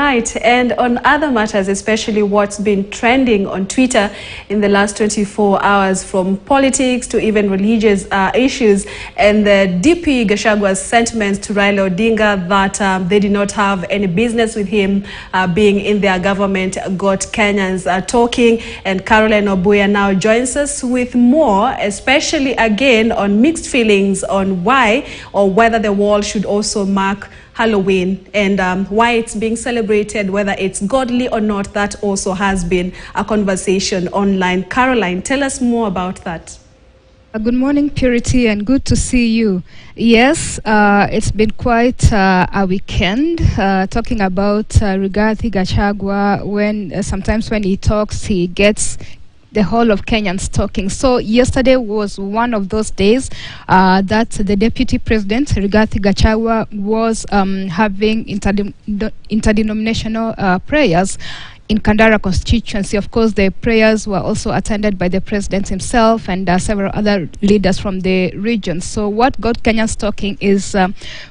right, and on other matters, especially what's been trending on Twitter in the last 24 hours, from politics to even religious issues, and the DP Gachagwa's sentiments to Raila Odinga that they did not have any business with him being in their government, got Kenyans talking. And Caroline Obuya now joins us with more, especially again on mixed feelings on why or whether the world should also mark Halloween and why it's being celebrated, whether it's godly or not. That also has been a conversation online. Caroline, tell us more about that. Good morning, Purity, and good to see you. Yes, it's been quite a weekend talking about Rigathi Gachagua. When sometimes when he talks, he gets the whole of Kenyans talking. So yesterday was one of those days that the Deputy President, Rigathi Gachagua, was having interdenominational prayers in Kandara constituency. Of course, the prayers were also attended by the President himself and several other leaders from the region. So what got Kenyans talking is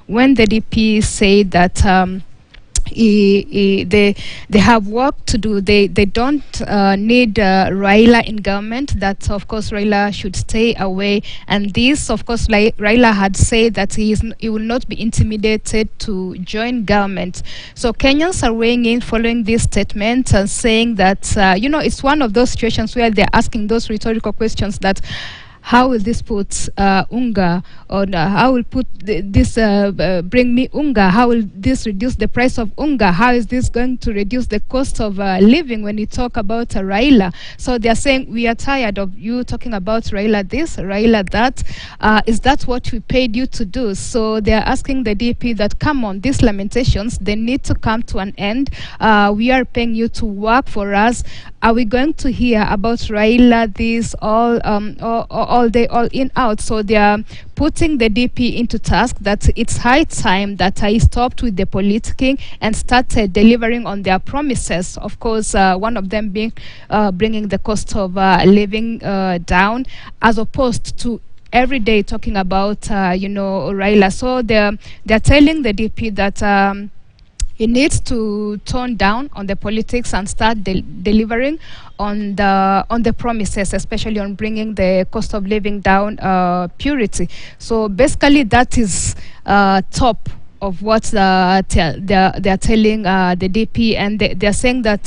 when the DP said that they have work to do. They don't need Raila in government. That of course Raila should stay away. And this, of course, Raila had said that he will not be intimidated to join government. So Kenyans are weighing in following this statement and saying that it's one of those situations where they're asking those rhetorical questions that, how will this put unga, or how will put this bring me unga? How will this reduce the price of unga? How is this going to reduce the cost of living when you talk about Raila? So they are saying, we are tired of you talking about Raila this, Raila that. Is that what we paid you to do? So they are asking the DP that, come on, these lamentations, they need to come to an end. We are paying you to work for us. Are we going to hear about Raila this all day, all in, out? So they are putting the DP into task that it's high time that he stopped with the politicking and started delivering on their promises. Of course, one of them being bringing the cost of living down, as opposed to every day talking about Raila. So they're telling the DP that he needs to tone down on the politics and start delivering on the promises, especially on bringing the cost of living down. Purity. So basically, that is top of what they're telling the DP, and they're saying that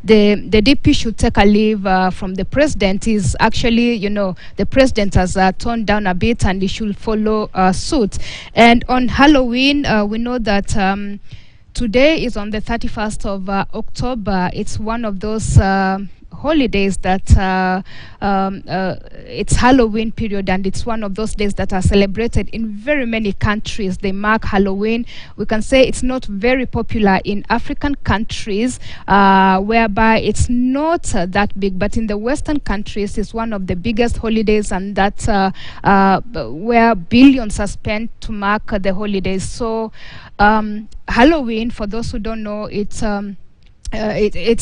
the DP should take a leave from the president. Is actually, the president has toned down a bit, and he should follow suit. And on Halloween, we know that today is on the 31st of October. It's one of those holidays that it's Halloween period, and it's one of those days that are celebrated in very many countries. They mark Halloween. We can say it's not very popular in African countries, whereby it's not that big, but in the Western countries it's one of the biggest holidays, and that's where billions are spent to mark the holidays. So Halloween, for those who don't know, it's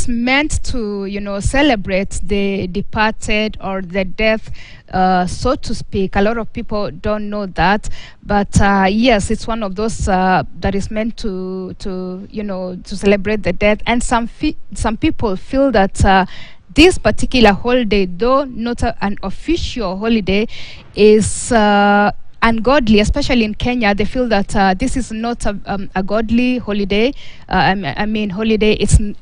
meant to celebrate the departed or the death, so to speak. A lot of people don't know that, but yes, it's one of those that is meant to celebrate the death. And some people feel that this particular holiday, though not an official holiday, is ungodly, especially in Kenya. They feel that this is not a godly holiday. Holiday.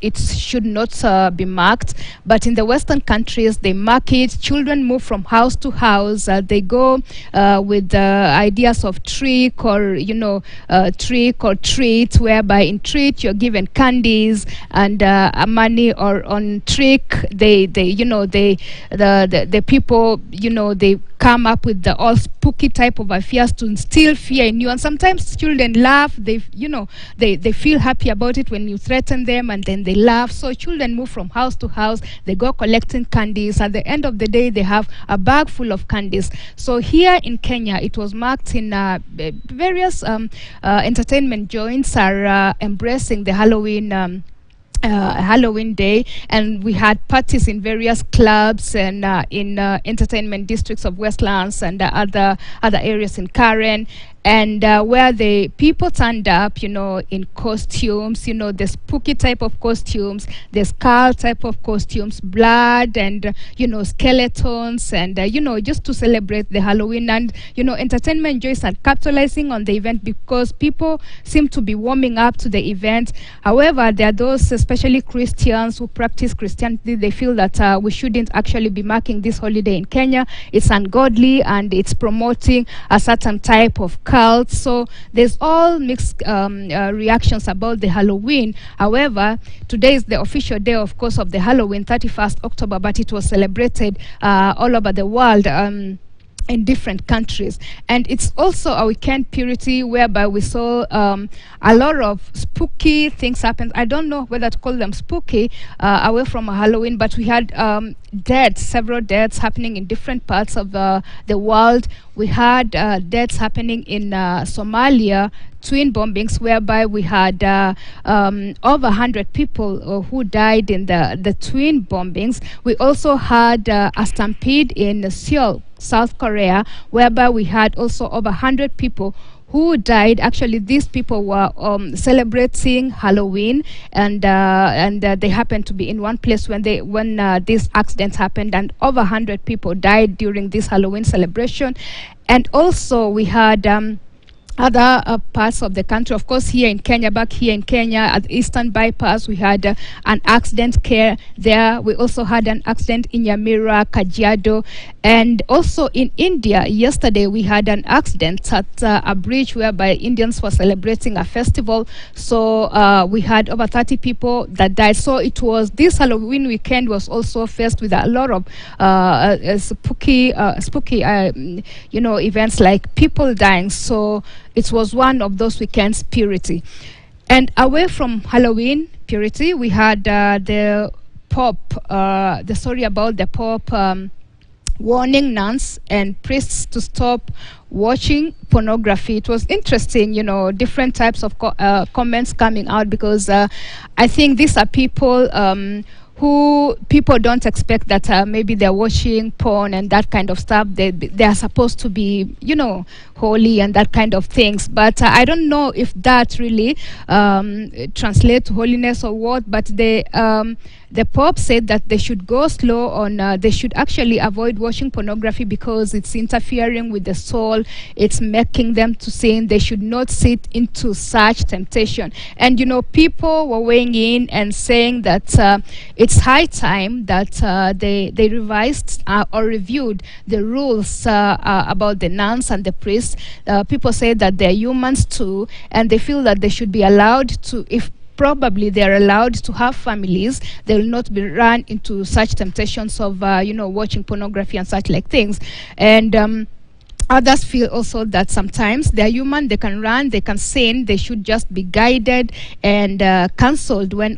It should not be marked. But in the Western countries, they mark it. Children move from house to house. They go with the ideas of trick or treat, whereby in treat you're given candies and money, or on trick the people they come up with the all spooky type of affairs to instill fear in you. And sometimes children laugh. They feel happy about it when you threaten them, and then they laugh. So children move from house to house. They go collecting candies. At the end of the day, they have a bag full of candies. So here in Kenya, it was marked in various entertainment joints are embracing the Halloween Day, and we had parties in various clubs and in entertainment districts of Westlands and other areas in Karen. and where the people turned up, in costumes, the spooky type of costumes, the skull type of costumes, blood, and skeletons, and just to celebrate the Halloween. And entertainment joys are capitalizing on the event because people seem to be warming up to the event. However, there are those, especially Christians who practice Christianity, they feel that we shouldn't actually be marking this holiday in Kenya. It's ungodly and it's promoting a certain type of cult. So there's all mixed reactions about the Halloween. However, today is the official day, of course, of the Halloween, 31st October, but it was celebrated all over the world. In different countries, and it's also a weekend purity whereby we saw a lot of spooky things happen. I don't know whether to call them spooky away from Halloween, but we had several deaths happening in different parts of the world. We had deaths happening in Somalia, twin bombings, whereby we had over 100 people who died in the twin bombings. We also had a stampede in Seoul, South Korea, whereby we had also over 100 people who died. Actually, these people were celebrating Halloween, and they happened to be in one place when this accident happened, and over 100 people died during this Halloween celebration. And also we had other parts of the country, of course, back here in Kenya at Eastern Bypass, we had an accident care there. We also had an accident in Nyamira, Kajiado, and also in India. Yesterday, we had an accident at a bridge whereby Indians were celebrating a festival. So we had over 30 people that died. So it was, this Halloween weekend was also faced with a lot of spooky events like people dying. So it was one of those weekends purity. And away from Halloween purity, we had the story about the Pope warning nuns and priests to stop watching pornography. It was interesting, different types of comments coming out, because I think these are people who people don't expect that maybe they're watching porn and that kind of stuff. They are supposed to be, holy and that kind of things. But I don't know if that really translates to holiness or what. But the Pope said that they should go slow on, they should actually avoid watching pornography because it's interfering with the soul, it's making them to sin. They should not sit into such temptation. And people were weighing in and saying that it's high time that they revised or reviewed the rules about the nuns and the priests. People say that they're humans too, and they feel that they should be allowed to, if probably they're allowed to have families, they will not be run into such temptations of watching pornography and such like things. And others feel also that sometimes they're human, they can run, they can sin, they should just be guided and counseled when